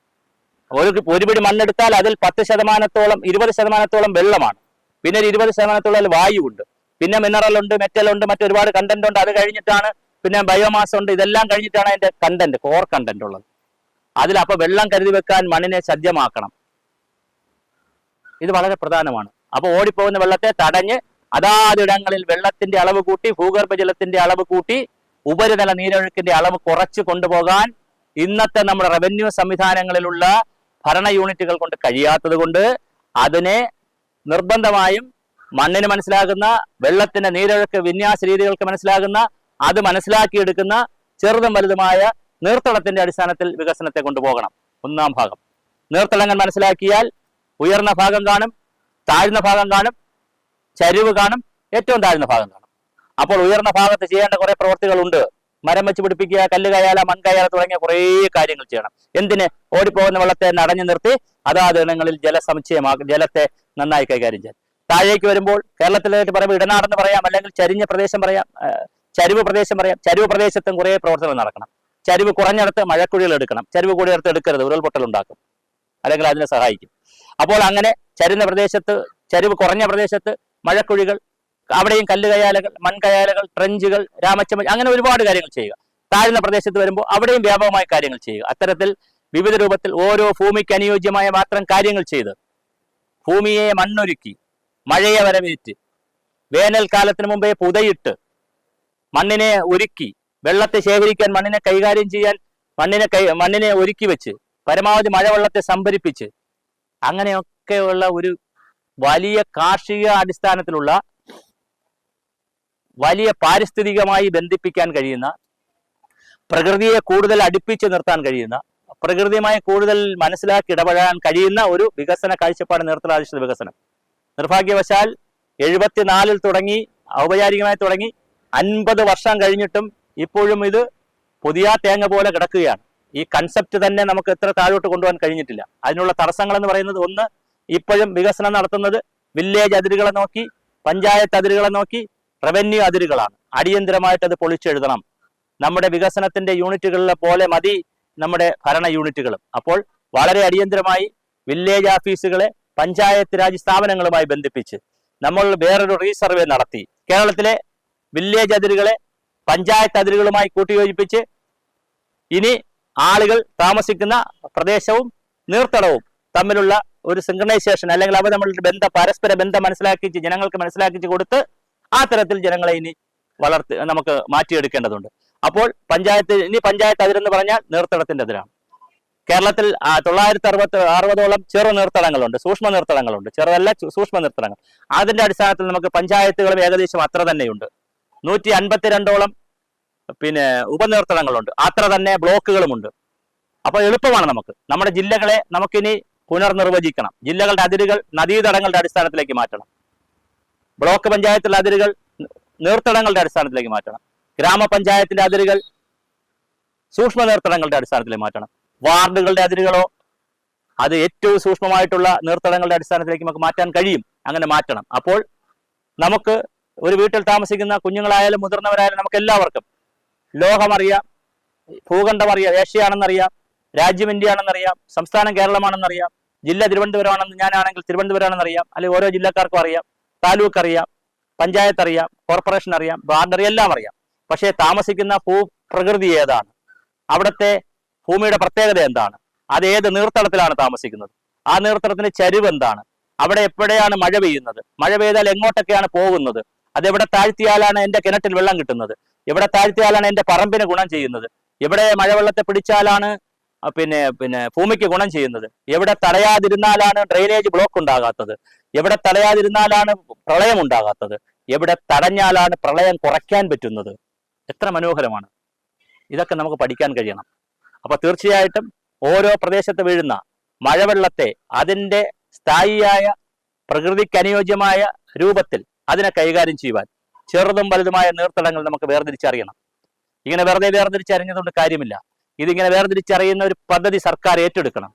ഒരു പിടി മണ്ണെടുത്താൽ അതിൽ 10%, 20% വെള്ളമാണ്. പിന്നെ ഒരു 20% വായു ഉണ്ട്, പിന്നെ മിനറൽ ഉണ്ട്, മെറ്റൽ ഉണ്ട്, മറ്റൊരുപാട് കണ്ടന്റ് ഉണ്ട്. അത് കഴിഞ്ഞിട്ടാണ് പിന്നെ ബയോമാസ് ഉണ്ട്. ഇതെല്ലാം കഴിഞ്ഞിട്ടാണ് അതിന്റെ കണ്ടന്റ്, കോർ കണ്ടന്റ് ഉള്ളത്. അതിൽ അപ്പൊ വെള്ളം കരുതി വെക്കാൻ മണ്ണിനെ സജ്ജമാക്കണം. ഇത് വളരെ പ്രധാനമാണ്. അപ്പൊ ഓടിപ്പോകുന്ന വെള്ളത്തെ തടഞ്ഞ് അതാതിടങ്ങളിൽ വെള്ളത്തിന്റെ അളവ് കൂട്ടി, ഭൂഗർഭജലത്തിന്റെ അളവ് കൂട്ടി, ഉപരിതല നീരൊഴുക്കിന്റെ അളവ് കുറച്ച് കൊണ്ടുപോകാൻ ഇന്നത്തെ നമ്മുടെ റവന്യൂ സംവിധാനങ്ങളിലുള്ള ഭരണ യൂണിറ്റുകൾ കൊണ്ട് കഴിയാത്തത് കൊണ്ട് അതിനെ നിർബന്ധമായും മണ്ണിന് മനസ്സിലാകുന്ന, വെള്ളത്തിന്റെ നീരൊഴുക്ക് വിന്യാസ രീതികൾക്ക് മനസ്സിലാകുന്ന, അത് മനസ്സിലാക്കിയെടുക്കുന്ന ചെറുതും വലുതുമായ നീർത്തളത്തിന്റെ അടിസ്ഥാനത്തിൽ വികസനത്തെ കൊണ്ടുപോകണം. 1-ാം ഭാഗം നീർത്തളങ്ങൾ മനസ്സിലാക്കിയാൽ ഉയർന്ന ഭാഗം കാണും, താഴ്ന്ന ഭാഗം കാണും, ചരിവ് കാണും, ഏറ്റവും താഴ്ന്ന ഭാഗം കാണും. അപ്പോൾ ഉയർന്ന ഭാഗത്ത് ചെയ്യേണ്ട കുറെ പ്രവൃത്തികളുണ്ട്. മരം വെച്ച് പിടിപ്പിക്കുക, കല്ല് കയാല, മൺകയാല തുടങ്ങിയ കുറേ കാര്യങ്ങൾ ചെയ്യണം. എന്തിന്? ഓടിപ്പോകുന്ന വെള്ളത്തെ നടഞ്ഞു നിർത്തി അതാതിടങ്ങളിൽ ജലത്തെ നന്നായി കൈകാര്യം ചെയ്യാൻ. താഴേക്ക് വരുമ്പോൾ കേരളത്തിലേക്ക് പറയുമ്പോൾ ഇടനാടെന്ന് പറയാം, അല്ലെങ്കിൽ ചരിഞ്ഞ പ്രദേശം പറയാം, ചരിവ് പ്രദേശം പറയാം. ചരിവ് പ്രദേശത്തും കുറേ പ്രവർത്തനങ്ങൾ നടക്കണം. ചരിവ് കുറഞ്ഞിടത്ത് മഴക്കുഴികൾ എടുക്കണം. ചരിവ് കൂടിയിടത്ത് എടുക്കരുത്, ഉരുൾപൊട്ടൽ ഉണ്ടാക്കും, അല്ലെങ്കിൽ അതിനെ സഹായിക്കും. അപ്പോൾ അങ്ങനെ ചരിഞ്ഞ പ്രദേശത്ത്, ചരിവ് കുറഞ്ഞ പ്രദേശത്ത് മഴക്കുഴികൾ, അവിടെയും കല്ലുകയാലകൾ, മൺകയാലകൾ, ട്രെഞ്ചുകൾ, രാമച്ചമ്മ, അങ്ങനെ ഒരുപാട് കാര്യങ്ങൾ ചെയ്യുക. താഴ്ന്ന പ്രദേശത്ത് വരുമ്പോൾ അവിടെയും വ്യാപകമായ കാര്യങ്ങൾ ചെയ്യുക. അത്തരത്തിൽ വിവിധ രൂപത്തിൽ ഓരോ ഭൂമിക്ക് അനുയോജ്യമായ മാത്രം കാര്യങ്ങൾ ചെയ്ത് ഭൂമിയെ മണ്ണൊരുക്കി, മഴയെ വരവേറ്റ്, വേനൽക്കാലത്തിന് മുമ്പേ പുതയിട്ട്, മണ്ണിനെ ഒരുക്കി, വെള്ളത്തെ ശേഖരിക്കാൻ, മണ്ണിനെ കൈകാര്യം ചെയ്യാൻ മണ്ണിനെ ഒരുക്കി വെച്ച്, പരമാവധി മഴവെള്ളത്തെ സംഭരിപ്പിച്ച്, അങ്ങനെയൊക്കെയുള്ള ഒരു വലിയ കാർഷിക അടിസ്ഥാനത്തിലുള്ള, വലിയ പാരിസ്ഥിതികമായി ബന്ധിപ്പിക്കാൻ കഴിയുന്ന, പ്രകൃതിയെ കൂടുതൽ അടുപ്പിച്ച് നിർത്താൻ കഴിയുന്ന, പ്രകൃതിയുമായി കൂടുതൽ മനസ്സിലാക്കി ഇടപെടാൻ കഴിയുന്ന ഒരു വികസന കാഴ്ചപ്പാട് നിർത്തലാധിഷ്ഠിത വികസനം. നിർഭാഗ്യവശാൽ 74-ൽ തുടങ്ങി, ഔപചാരികമായി തുടങ്ങി, 50 വർഷം കഴിഞ്ഞിട്ടും ഇപ്പോഴും ഇത് പുതിയ തേങ്ങ പോലെ കിടക്കുകയാണ്. ഈ കൺസെപ്റ്റ് തന്നെ നമുക്ക് എത്ര താഴോട്ട് കൊണ്ടുപോകാൻ കഴിഞ്ഞിട്ടില്ല. അതിനുള്ള തടസ്സങ്ങൾ എന്ന് പറയുന്നത്, ഒന്ന്, ഇപ്പോഴും വികസനം നടത്തുന്നത് വില്ലേജ് അതിരുകളെ നോക്കി, പഞ്ചായത്ത് അതിരുകളെ നോക്കി, റവന്യൂ അതിരുകളാണ്. അടിയന്തരമായിട്ട് അത് പൊളിച്ചെഴുതണം. നമ്മുടെ വികസനത്തിന്റെ യൂണിറ്റുകളിലെ പോലെ മതി നമ്മുടെ ഭരണ യൂണിറ്റുകളും. അപ്പോൾ വളരെ അടിയന്തരമായി വില്ലേജ് ഓഫീസുകളെ പഞ്ചായത്ത് രാജ് സ്ഥാപനങ്ങളുമായി ബന്ധിപ്പിച്ച് നമ്മൾ വേറൊരു റീസർവേ നടത്തി കേരളത്തിലെ വില്ലേജ് അതിരുകളെ പഞ്ചായത്ത് അതിരുകളുമായി കൂട്ടിയോജിപ്പിച്ച് ഇനി ആളുകൾ താമസിക്കുന്ന പ്രദേശവും നീർത്തടവും തമ്മിലുള്ള ഒരു സിംഗ്രണൈസേഷൻ, അല്ലെങ്കിൽ അവ നമ്മളുടെ പരസ്പര ബന്ധം ജനങ്ങൾക്ക് മനസ്സിലാക്കിച്ച് കൊടുത്ത് ആ തരത്തിൽ ജനങ്ങളെ ഇനി നമുക്ക് മാറ്റിയെടുക്കേണ്ടതുണ്ട്. അപ്പോൾ പഞ്ചായത്ത് അതിരെന്ന് പറഞ്ഞാൽ നീർത്തടത്തിന്റെ അതിരാണ്. കേരളത്തിൽ 960ഓളം ചെറു നീർത്തടങ്ങളുണ്ട്, സൂക്ഷ്മ നീർത്തടങ്ങളുണ്ട്. ചെറുതല്ല, സൂക്ഷ്മ നീർത്തടങ്ങൾ. അതിന്റെ അടിസ്ഥാനത്തിൽ നമുക്ക് പഞ്ചായത്തുകളും ഏകദേശം അത്ര തന്നെയുണ്ട്. 152ഓളം ഉപനീർത്തടങ്ങളുണ്ട്, അത്ര തന്നെ ബ്ലോക്കുകളുമുണ്ട്. അപ്പോൾ എളുപ്പമാണ് നമുക്ക് നമ്മുടെ ജില്ലകളെ നമുക്കിനി പുനർനിർവചിക്കണം. ജില്ലകളുടെ അതിരുകൾ നദീതടങ്ങളുടെ അടിസ്ഥാനത്തിലേക്ക് മാറ്റണം. ബ്ലോക്ക് പഞ്ചായത്തിലെ അതിരുകൾ നീർത്തടങ്ങളുടെ അടിസ്ഥാനത്തിലേക്ക് മാറ്റണം. ഗ്രാമപഞ്ചായത്തിന്റെ അതിരുകൾ സൂക്ഷ്മ നീർത്തടങ്ങളുടെ അടിസ്ഥാനത്തിലേക്ക് മാറ്റണം. വാർഡുകളുടെ അതിരുകളോ അത് ഏറ്റവും സൂക്ഷ്മമായിട്ടുള്ള നീർത്തടങ്ങളുടെ അടിസ്ഥാനത്തിലേക്ക് നമുക്ക് മാറ്റാൻ കഴിയും. അങ്ങനെ മാറ്റണം. അപ്പോൾ നമുക്ക് ഒരു വീട്ടിൽ താമസിക്കുന്ന കുഞ്ഞുങ്ങളായാലും മുതിർന്നവരായാലും നമുക്ക് എല്ലാവർക്കും ലോകമറിയാം, ഭൂഖണ്ഡമറിയാം, ഏഷ്യയാണെന്നറിയാം, രാജ്യം ഇന്ത്യയാണെന്നറിയാം, സംസ്ഥാനം കേരളമാണെന്നറിയാം, ജില്ല തിരുവനന്തപുരമാണെന്ന് ഞാനാണെങ്കിൽ തിരുവനന്തപുരമാണെന്നറിയാം, അല്ലെങ്കിൽ ഓരോ ജില്ലക്കാർക്കും അറിയാം, താലൂക്ക് അറിയാം, പഞ്ചായത്ത് അറിയാം, കോർപ്പറേഷൻ അറിയാം, വാർഡ് എല്ലാം അറിയാം. പക്ഷേ താമസിക്കുന്ന ഭൂപ്രകൃതി ഏതാണ്, അവിടുത്തെ ഭൂമിയുടെ പ്രത്യേകത എന്താണ്, അത് ഏത് നീർത്തടത്തിലാണ് താമസിക്കുന്നത്, ആ നീർത്തടത്തിന്റെ ചരിവ് എന്താണ്, അവിടെ എപ്പോഴാണ് മഴ പെയ്യുന്നത്, മഴ പെയ്താൽ എങ്ങോട്ടൊക്കെയാണ് പോകുന്നത്, അതെവിടെ താഴ്ത്തിയാലാണ് എൻ്റെ കിണറ്റിൽ വെള്ളം കിട്ടുന്നത്, എവിടെ താഴ്ത്തിയാലാണ് എൻ്റെ പറമ്പിന് ഗുണം ചെയ്യുന്നത്, എവിടെ മഴവെള്ളത്തെ പിടിച്ചാലാണ് ഭൂമിക്ക് ഗുണം ചെയ്യുന്നത്, എവിടെ തടയാതിരുന്നാലാണ് ഡ്രെയിനേജ് ബ്ലോക്ക് ഉണ്ടാകാത്തത്, എവിടെ തടയാതിരുന്നാലാണ് പ്രളയം ഉണ്ടാകാത്തത്, എവിടെ തടഞ്ഞാലാണ് പ്രളയം കുറയ്ക്കാൻ പറ്റുന്നത്. എത്ര മനോഹരമാണ്! ഇതൊക്കെ നമുക്ക് പഠിക്കാൻ കഴിയണം. അപ്പൊ തീർച്ചയായിട്ടും ഓരോ പ്രദേശത്ത് വീഴുന്ന മഴവെള്ളത്തെ അതിൻ്റെ സ്ഥായിയായ പ്രകൃതിക്ക് അനുയോജ്യമായ രൂപത്തിൽ അതിനെ കൈകാര്യം ചെയ്യുവാൻ ചെറുതും വലുതുമായ നീർത്തടങ്ങൾ നമുക്ക് വേർതിരിച്ചറിയണം. ഇങ്ങനെ വെറുതെ വേർതിരിച്ചറിഞ്ഞതുകൊണ്ട് കാര്യമില്ല. ഇതിങ്ങനെ വേർതിരിച്ചറിയുന്ന ഒരു പദ്ധതി സർക്കാർ ഏറ്റെടുക്കണം.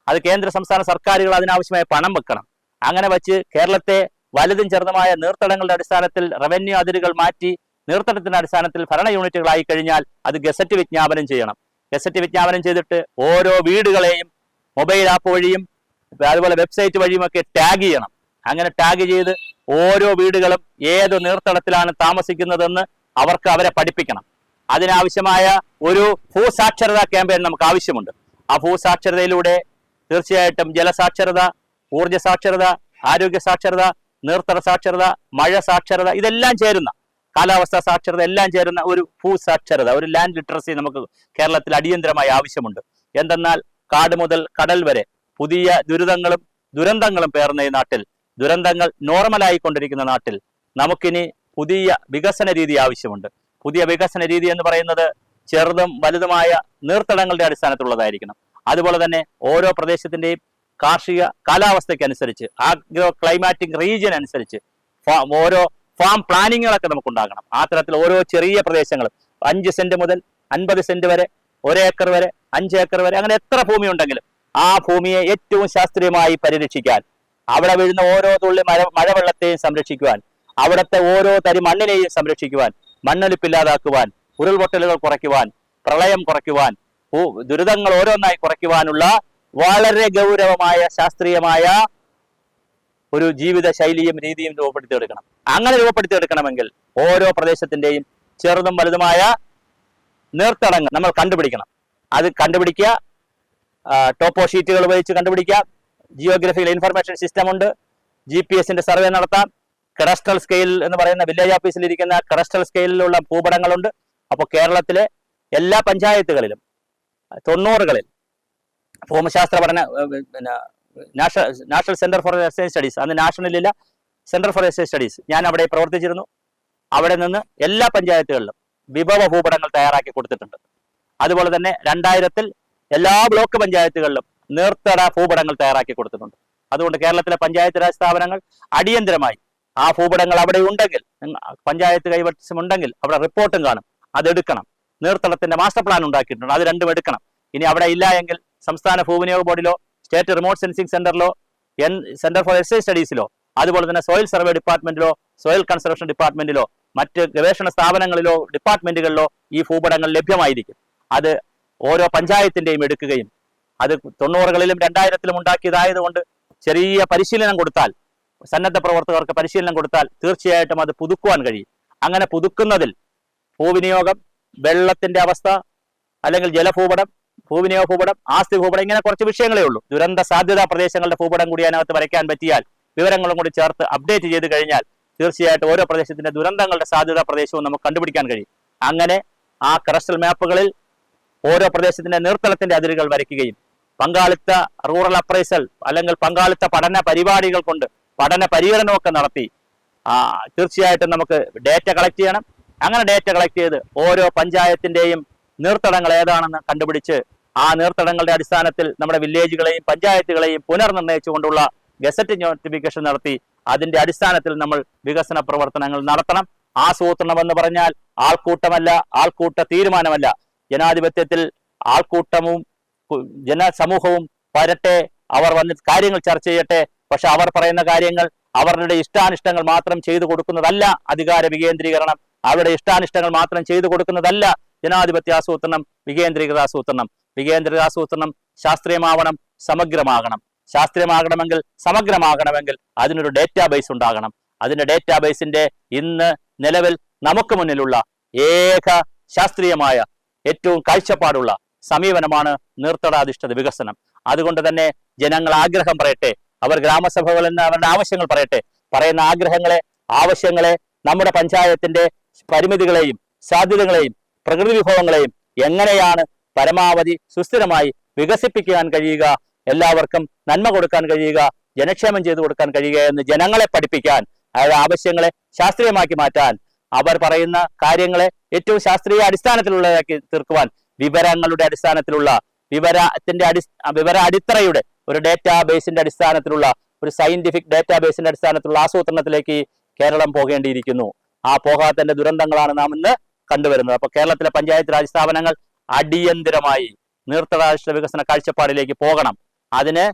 അത് കേന്ദ്ര സംസ്ഥാന സർക്കാരുകൾ അതിനാവശ്യമായ പണം വെക്കണം. അങ്ങനെ വച്ച് കേരളത്തെ വലുതും ചെറുതുമായ നീർത്തടങ്ങളുടെ അടിസ്ഥാനത്തിൽ റവന്യൂ അതിരുകൾ മാറ്റി നീർത്തടത്തിന്റെ അടിസ്ഥാനത്തിൽ ഭരണ യൂണിറ്റുകളായി കഴിഞ്ഞാൽ അത് ഗസറ്റ് വിജ്ഞാപനം ചെയ്യണം. ഗസറ്റ് വിജ്ഞാപനം ചെയ്തിട്ട് ഓരോ വീടുകളെയും മൊബൈൽ ആപ്പ് വഴിയും അതുപോലെ വെബ്സൈറ്റ് വഴിയുമൊക്കെ ടാഗ് ചെയ്യണം. അങ്ങനെ ടാഗ് ചെയ്ത് ഓരോ വീടുകളും ഏത് നീർത്തടത്തിലാണ് താമസിക്കുന്നതെന്ന് അവരെ പഠിപ്പിക്കണം. അതിനാവശ്യമായ ഒരു ഭൂസാക്ഷരതാ ക്യാമ്പയിൻ നമുക്ക് ആവശ്യമുണ്ട്. ആ ഭൂസാക്ഷരതയിലൂടെ തീർച്ചയായിട്ടും ജലസാക്ഷരത, ഊർജ്ജ സാക്ഷരത, ആരോഗ്യ സാക്ഷരത, നീർത്തട സാക്ഷരത, മഴ സാക്ഷരത, ഇതെല്ലാം ചേരുന്ന, കാലാവസ്ഥാ സാക്ഷരത എല്ലാം ചേരുന്ന ഒരു ഭൂസാക്ഷരത, ഒരു ലാൻഡ് ലിറ്ററസി നമുക്ക് കേരളത്തിൽ അടിയന്തരമായി ആവശ്യമുണ്ട്. എന്തെന്നാൽ കാട് മുതൽ കടൽ വരെ പുതിയ ദുരന്തങ്ങളും പേർന്ന ഈ നാട്ടിൽ, ദുരന്തങ്ങൾ നോർമലായിക്കൊണ്ടിരിക്കുന്ന നാട്ടിൽ നമുക്കിനി പുതിയ വികസന രീതി ആവശ്യമുണ്ട്. പുതിയ വികസന രീതി എന്ന് പറയുന്നത് ചെറുതും വലുതുമായ നീർത്തടങ്ങളുടെ അടിസ്ഥാനത്തിലുള്ളതായിരിക്കണം. അതുപോലെ തന്നെ ഓരോ പ്രദേശത്തിന്റെയും കാർഷിക കാലാവസ്ഥയ്ക്കനുസരിച്ച്, ആഗ്രോ ക്ലൈമാറ്റിക് റീജിയൻ അനുസരിച്ച് ഓരോ ഫാം പ്ലാനിങ്ങുകളൊക്കെ നമുക്കുണ്ടാകണം. ആ തരത്തിൽ ഓരോ ചെറിയ പ്രദേശങ്ങളും 5 സെന്റ് മുതൽ 50 സെന്റ് വരെ, 1 ഏക്കർ വരെ, 5 ഏക്കർ വരെ, അങ്ങനെ എത്ര ഭൂമി ഉണ്ടെങ്കിലും ആ ഭൂമിയെ ഏറ്റവും ശാസ്ത്രീയമായി പരിരക്ഷിക്കാൻ, അവിടെ വീഴുന്ന ഓരോ തുള്ളി മഴവെള്ളത്തെയും സംരക്ഷിക്കുവാൻ, അവിടുത്തെ ഓരോ തരി മണ്ണിനെയും സംരക്ഷിക്കുവാൻ, മണ്ണൊലിപ്പില്ലാതാക്കുവാൻ, ഉരുൾപൊട്ടലുകൾ കുറയ്ക്കുവാൻ, പ്രളയം കുറയ്ക്കുവാൻ, ദുരിതങ്ങൾ ഓരോന്നായി കുറയ്ക്കുവാനുള്ള വളരെ ഗൗരവമായ ശാസ്ത്രീയമായ ഒരു ജീവിത ശൈലിയും രീതിയും രൂപപ്പെടുത്തിയെടുക്കണം. അങ്ങനെ രൂപപ്പെടുത്തിയെടുക്കണമെങ്കിൽ ഓരോ പ്രദേശത്തിന്റെയും ചെറുതും വലുതുമായ നീർത്തടങ്ങൾ നമ്മൾ കണ്ടുപിടിക്കണം. അത് കണ്ടുപിടിക്കുക, ടോപ്പോ ഷീറ്റുകൾ ഉപയോഗിച്ച് കണ്ടുപിടിക്കാം. ജിയോഗ്രഫിക്കൽ ഇൻഫർമേഷൻ സിസ്റ്റം ഉണ്ട്. GPS-ന്റെ സർവേ നടത്താം. കഡസ്ട്രൽ സ്കെയിൽ എന്ന് പറയുന്ന വില്ലേജ് ഓഫീസിൽ ഇരിക്കുന്ന കഡസ്ട്രൽ സ്കെയിലുള്ള ഭൂപടങ്ങളുണ്ട്. അപ്പോൾ കേരളത്തിലെ എല്ലാ പഞ്ചായത്തുകളിലും 90കളിൽ ഭൂമിശാസ്ത്ര പഠന national centre for estate studies, അന്ന് നാഷണലില്ല, സെന്റർ ഫോർ എസ്റ്റേറ്റ് സ്റ്റഡീസ്, ഞാൻ അവിടെ പ്രവർത്തിച്ചിരുന്നു. അവിടെ നിന്ന് എല്ലാ പഞ്ചായത്തുകളിലും വിഭവ ഭൂപടങ്ങൾ തയ്യാറാക്കി കൊടുത്തിട്ടുണ്ട്. അതുപോലെ തന്നെ 2000-ൽ എല്ലാ ബ്ലോക്ക് പഞ്ചായത്തുകളിലും നീർത്തട ഭൂപടങ്ങൾ തയ്യാറാക്കി കൊടുത്തിട്ടുണ്ട്. അതുകൊണ്ട് കേരളത്തിലെ പഞ്ചായത്ത് രാജ് സ്ഥാപനങ്ങൾ അടിയന്തരമായി ആ ഭൂപടങ്ങൾ അവിടെ ഉണ്ടെങ്കിൽ, പഞ്ചായത്ത് കൈവശമുണ്ടെങ്കിൽ അവിടെ റിപ്പോർട്ടും കാണും, അതെടുക്കണം. നീർത്തടത്തിന്റെ മാസ്റ്റർ പ്ലാൻ ഉണ്ടാക്കിയിട്ടുണ്ട്, അത് രണ്ടും എടുക്കണം. ഇനി അവിടെ ഇല്ല എങ്കിൽ സംസ്ഥാന ഭൂവിനിയോഗ ബോർഡിലോ സ്റ്റേറ്റ് റിമോട്ട് സെൻസിംഗ് സെന്ററിലോ സെന്റർ ഫോർ എസ്റ്റേറ്റ് സ്റ്റഡീസിലോ അതുപോലെ തന്നെ സോയിൽ സർവേ ഡിപ്പാർട്ട്മെന്റിലോ സോയിൽ കൺസർവേഷൻ ഡിപ്പാർട്ട്മെന്റിലോ മറ്റ് ഗവേഷണ സ്ഥാപനങ്ങളിലോ ഡിപ്പാർട്ട്മെന്റുകളിലോ ഈ ഭൂപടങ്ങൾ ലഭ്യമായിരിക്കും. അത് ഓരോ പഞ്ചായത്തിന്റെയും എടുക്കുകയും അത് 90കളിലും 2000ത്തിലും ഉണ്ടാക്കിയതായതുകൊണ്ട് ചെറിയ പരിശീലനം കൊടുത്താൽ, സന്നദ്ധ പ്രവർത്തകർക്ക് പരിശീലനം കൊടുത്താൽ തീർച്ചയായിട്ടും അത് പുതുക്കുവാൻ കഴിയും. അങ്ങനെ പുതുക്കുന്നതിൽ ഭൂവിനിയോഗം, വെള്ളത്തിന്റെ അവസ്ഥ, അല്ലെങ്കിൽ ജലഭൂപടം, ഭൂവിനിയോഗ ഭൂപടം, ആസ്തി ഭൂപടം, ഇങ്ങനെ കുറച്ച് വിഷയങ്ങളേ ഉള്ളൂ. ദുരന്ത സാധ്യതാ പ്രദേശങ്ങളുടെ ഭൂപടം കൂടി അതിനകത്ത് വരയ്ക്കാൻ പറ്റിയാൽ, വിവരങ്ങളും കൂടി ചേർത്ത് അപ്ഡേറ്റ് ചെയ്ത് കഴിഞ്ഞാൽ തീർച്ചയായിട്ടും ഓരോ പ്രദേശത്തിന്റെ ദുരന്തങ്ങളുടെ സാധ്യതാ പ്രദേശവും നമുക്ക് കണ്ടുപിടിക്കാൻ കഴിയും. അങ്ങനെ ആ കറസ്റ്റൽ മാപ്പുകളിൽ ഓരോ പ്രദേശത്തിന്റെ നീർത്തളത്തിന്റെ അതിരുകൾ വരയ്ക്കുകയും പങ്കാളിത്ത റൂറൽ അപ്രൈസൽ അല്ലെങ്കിൽ പങ്കാളിത്ത പഠന പരിപാടികൾ കൊണ്ട് പഠന പരിഗണനമൊക്കെ നടത്തി തീർച്ചയായിട്ടും നമുക്ക് ഡേറ്റ കളക്ട് ചെയ്യണം. അങ്ങനെ ഡേറ്റ കളക്ട് ചെയ്ത് ഓരോ പഞ്ചായത്തിന്റെയും നീർത്തടങ്ങൾ ഏതാണെന്ന് കണ്ടുപിടിച്ച് ആ നീർത്തടങ്ങളുടെ അടിസ്ഥാനത്തിൽ നമ്മുടെ വില്ലേജുകളെയും പഞ്ചായത്തുകളെയും പുനർനിർണയിച്ചുകൊണ്ടുള്ള ഗസറ്റ് നോട്ടിഫിക്കേഷൻ നടത്തി അതിന്റെ അടിസ്ഥാനത്തിൽ നമ്മൾ വികസന പ്രവർത്തനങ്ങൾ നടത്തണം. ആസൂത്രണം എന്ന് പറഞ്ഞാൽ ആൾക്കൂട്ടമല്ല, ആൾക്കൂട്ട തീരുമാനമല്ല. ജനാധിപത്യത്തിൽ ആൾക്കൂട്ടവും ജനസമൂഹവും വരട്ടെ, അവർ വന്ന് കാര്യങ്ങൾ ചർച്ച ചെയ്യട്ടെ. പക്ഷെ അവർ പറയുന്ന കാര്യങ്ങൾ അവരുടെ ഇഷ്ടാനിഷ്ടങ്ങൾ മാത്രം ചെയ്തു കൊടുക്കുന്നതല്ല അധികാര വികേന്ദ്രീകരണം. അവരുടെ ഇഷ്ടാനിഷ്ടങ്ങൾ മാത്രം ചെയ്തു കൊടുക്കുന്നതല്ല ജനാധിപത്യ ആസൂത്രണം, വികേന്ദ്രീകൃത ആസൂത്രണം. വികേന്ദ്രീകൃത ആസൂത്രണം ശാസ്ത്രീയമാവണം, സമഗ്രമാകണം. ശാസ്ത്രീയമാകണമെങ്കിൽ, സമഗ്രമാകണമെങ്കിൽ അതിനൊരു ഡേറ്റാബേസ് ഉണ്ടാകണം. അതിന്റെ ഡേറ്റാബേസിന്റെ ഇന്ന് നിലവിൽ നമുക്ക് മുന്നിലുള്ള ഏക ശാസ്ത്രീയമായ ഏറ്റവും കാഴ്ചപ്പാടുള്ള സമീപനമാണ് നീർത്തടാധിഷ്ഠിത വികസനം. അതുകൊണ്ട് തന്നെ ജനങ്ങൾ ആഗ്രഹം പറയട്ടെ, അവർ ഗ്രാമസഭകളിൽ നിന്ന് അവരുടെ ആവശ്യങ്ങൾ പറയട്ടെ. പറയുന്ന ആഗ്രഹങ്ങളെ, ആവശ്യങ്ങളെ നമ്മുടെ പഞ്ചായത്തിന്റെ പരിമിതികളെയും സാധ്യതകളെയും പ്രകൃതി വിഭവങ്ങളെയും എങ്ങനെയാണ് പരമാവധി സുസ്ഥിരമായി വികസിപ്പിക്കാൻ കഴിയുക, എല്ലാവർക്കും നന്മ കൊടുക്കാൻ കഴിയുക, ജനക്ഷേമം ചെയ്തു കൊടുക്കാൻ കഴിയുക എന്ന് ജനങ്ങളെ പഠിപ്പിക്കാൻ, അവരുടെ ആവശ്യങ്ങളെ ശാസ്ത്രീയമാക്കി മാറ്റാൻ, അവർ പറയുന്ന കാര്യങ്ങളെ ഏറ്റവും ശാസ്ത്രീയ അടിസ്ഥാനത്തിലുള്ളതാക്കി തീർക്കുവാൻ വിവരങ്ങളുടെ അടിസ്ഥാനത്തിലുള്ള വിവര അടിത്തറയുടെ ഒരു ഡേറ്റാബേസിന്റെ അടിസ്ഥാനത്തിലുള്ള ഒരു സയന്റിഫിക് ഡേറ്റാബേസിന്റെ അടിസ്ഥാനത്തിലുള്ള ആസൂത്രണത്തിലേക്ക് കേരളം പോകേണ്ടിയിരിക്കുന്നു. ആ പോകാത്തതിന്റെ ദുരന്തങ്ങളാണ് നാം ഇന്ന് കണ്ടുവരുന്നത്. അപ്പൊ കേരളത്തിലെ പഞ്ചായത്ത് രാജ് സ്ഥാപനങ്ങൾ അടിയന്തരമായി നീർത്തടാധിഷ്ഠിത വികസന കാഴ്ചപ്പാടിലേക്ക് പോകണം. അതിന്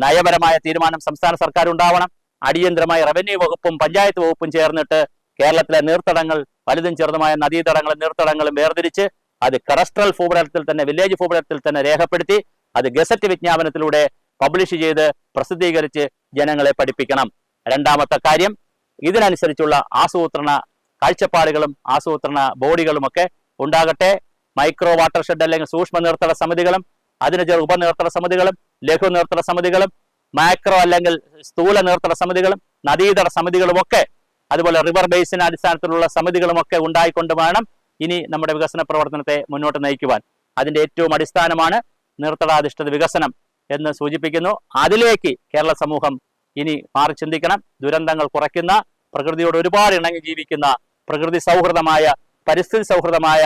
നയപരമായ തീരുമാനം സംസ്ഥാന സർക്കാർ ഉണ്ടാവണം. അടിയന്തരമായി റവന്യൂ വകുപ്പും പഞ്ചായത്ത് വകുപ്പും ചേർന്നിട്ട് കേരളത്തിലെ നീർത്തടങ്ങൾ, വലുതും ചെറുതുമായ നദീതടങ്ങളും നീർത്തടങ്ങളും വേർതിരിച്ച് അത് കഡസ്ട്രൽ ഭൂപടത്തിൽ തന്നെ, വില്ലേജ് ഭൂപടത്തിൽ തന്നെ രേഖപ്പെടുത്തി അത് ഗസറ്റ് വിജ്ഞാപനത്തിലൂടെ പബ്ലിഷ് ചെയ്ത് പ്രസിദ്ധീകരിച്ച് ജനങ്ങളെ പഠിപ്പിക്കണം. രണ്ടാമത്തെ കാര്യം, ഇതിനനുസരിച്ചുള്ള ആസൂത്രണ കാഴ്ചപ്പാടുകളും ആസൂത്രണ ബോഡികളും ഒക്കെ ഉണ്ടാകട്ടെ. മൈക്രോ വാട്ടർഷെഡ് അല്ലെങ്കിൽ സൂക്ഷ്മ നീർത്തട സമിതികളും അതിന് ഉപനീർത്തട സമിതികളും ലഘു നീർത്തട സമിതികളും മാക്രോ അല്ലെങ്കിൽ സ്ഥൂല നീർത്തട സമിതികളും നദീതട സമിതികളും ഒക്കെ, അതുപോലെ റിവർ ബേസിന് അടിസ്ഥാനത്തിലുള്ള സമിതികളും ഒക്കെ ഉണ്ടായിക്കൊണ്ട് വേണം ഇനി നമ്മുടെ വികസന പ്രവർത്തനത്തെ മുന്നോട്ട് നയിക്കുവാൻ. അതിന്റെ ഏറ്റവും അടിസ്ഥാനമാണ് നീർത്തടാധിഷ്ഠിത വികസനം എന്ന് സൂചിപ്പിക്കുന്നു. അതിലേക്ക് കേരള സമൂഹം ഇനി മാറി ചിന്തിക്കണം. ദുരന്തങ്ങൾ കുറയ്ക്കുന്ന, പ്രകൃതിയോട് ഒരുപാട് ഇണങ്ങി ജീവിക്കുന്ന, പ്രകൃതി സൗഹൃദമായ, പരിസ്ഥിതി സൗഹൃദമായ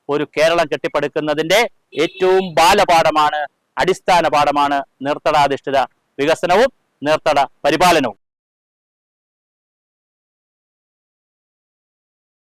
ഒരു കേരളം കെട്ടിപ്പടുക്കുന്നതിന്റെ ഏറ്റവും ബാലപാഠമാണ്, അടിസ്ഥാന പാഠമാണ് നീർത്തടാധിഷ്ഠിത വികസനവും നീർത്തട പരിപാലനവും.